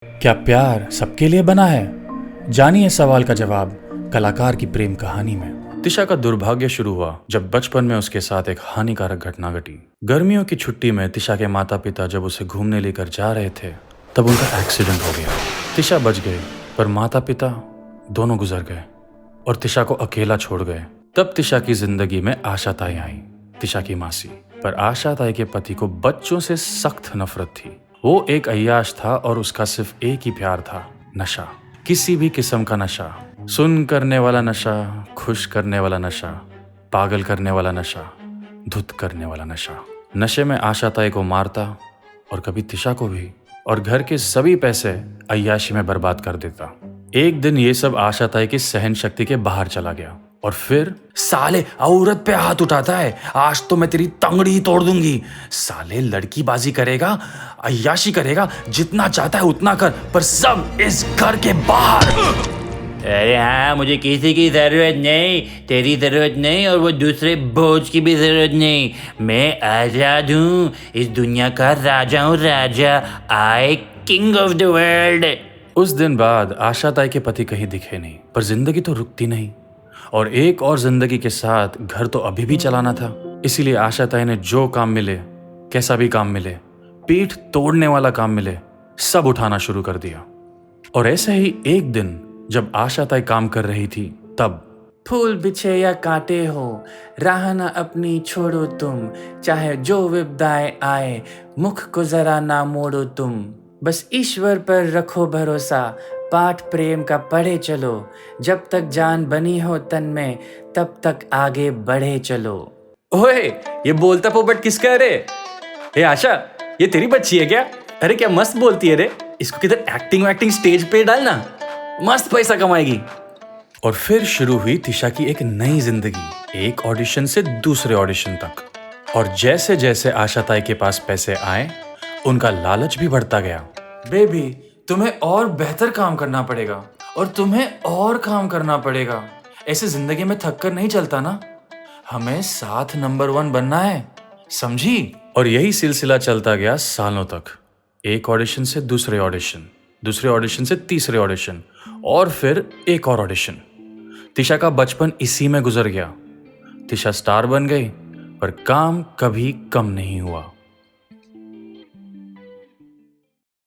क्या प्यार सबके लिए बना है? जानिए सवाल का जवाब कलाकार की प्रेम कहानी में। तिशा का दुर्भाग्य शुरू हुआ जब बचपन में उसके साथ एक हानिकारक घटना घटी। गर्मियों की छुट्टी में तिशा के माता पिता जब उसे घूमने लेकर जा रहे थे तब उनका एक्सीडेंट हो गया। तिशा बच गई पर माता पिता दोनों गुजर गए और तिशा को अकेला छोड़ गए। तब तिशा की जिंदगी में आशा ताई आई, तिशा की मासी। पर आशा ताई के पति को बच्चों से सख्त नफरत थी। वो एक अय्याश था और उसका सिर्फ एक ही प्यार था, नशा। किसी भी किस्म का नशा, सुन करने वाला नशा, खुश करने वाला नशा, पागल करने वाला नशा, धुत करने वाला नशा। नशे में आशा ताई को मारता और कभी तिशा को भी, और घर के सभी पैसे अय्याशी में बर्बाद कर देता। एक दिन ये सब आशा ताई की सहन शक्ति के बाहर चला गया और फिर साले औरत पे हाथ उठाता है, आज तो मैं तेरी तंगड़ी ही तोड़ दूंगी। साले लड़कीबाजी करेगा, अय्याशी करेगा, जितना चाहता है उतना कर, पर सब इस घर के बाहर। अरे हाँ, मुझे किसी की ज़रूरत नहीं, तेरी ज़रूरत नहीं और वो दूसरे बोझ की भी ज़रूरत नहीं। मैं आज़ाद हूँ, इस दुनिया का राजा हूँ, राजा। आई किंग ऑफ द वर्ल्ड। उस दिन बाद आशा ताई के पति कहीं दिखे नहीं, पर जिंदगी तो रुकती नहीं और एक और जिंदगी के साथ घर तो अभी भी चलाना था। इसीलिए आशा ताई ने जो काम मिले, कैसा भी काम मिले, पीठ तोड़ने वाला काम मिले, सब उठाना शुरू कर दिया। और ऐसे ही एक दिन जब आशा ताई काम कर रही थी तब फूल बिछे या कांटे हो, राह न अपनी छोड़ो तुम, चाहे जो विपदाएं आए, मुख को जरा ना मोड़ो तुम। बस ईश्वर पर रखो भरोसा, पाठ प्रेम का पढ़े चलो, जब तक जान बनी हो तन में तब तक आगे बढ़े चलो। ओए, ये बोलता पोपट किसका है रे? ए आशा, ये तेरी बच्ची है क्या? अरे क्या मस्त बोलती है रे। इसको किधर एक्टिंग स्टेज पे डालना, मस्त पैसा कमाएगी। और फिर शुरू हुई तिशा की एक नई जिंदगी, एक ऑडिशन से दूसरे ऑडिशन तक। और जैसे जैसे आशा ताई के पास पैसे आए उनका लालच भी बढ़ता गया। बेबी, तुम्हें और बेहतर काम करना पड़ेगा और तुम्हें और काम करना पड़ेगा। ऐसे जिंदगी में थक कर नहीं चलता ना, हमें साथ नंबर 1 बनना है, समझी? और यही सिलसिला चलता गया सालों तक। एक ऑडिशन से दूसरे ऑडिशन, दूसरे ऑडिशन से तीसरे ऑडिशन और फिर एक और ऑडिशन। तिशा का बचपन इसी में गुजर गया। तिशा स्टार बन गई पर काम कभी कम नहीं हुआ।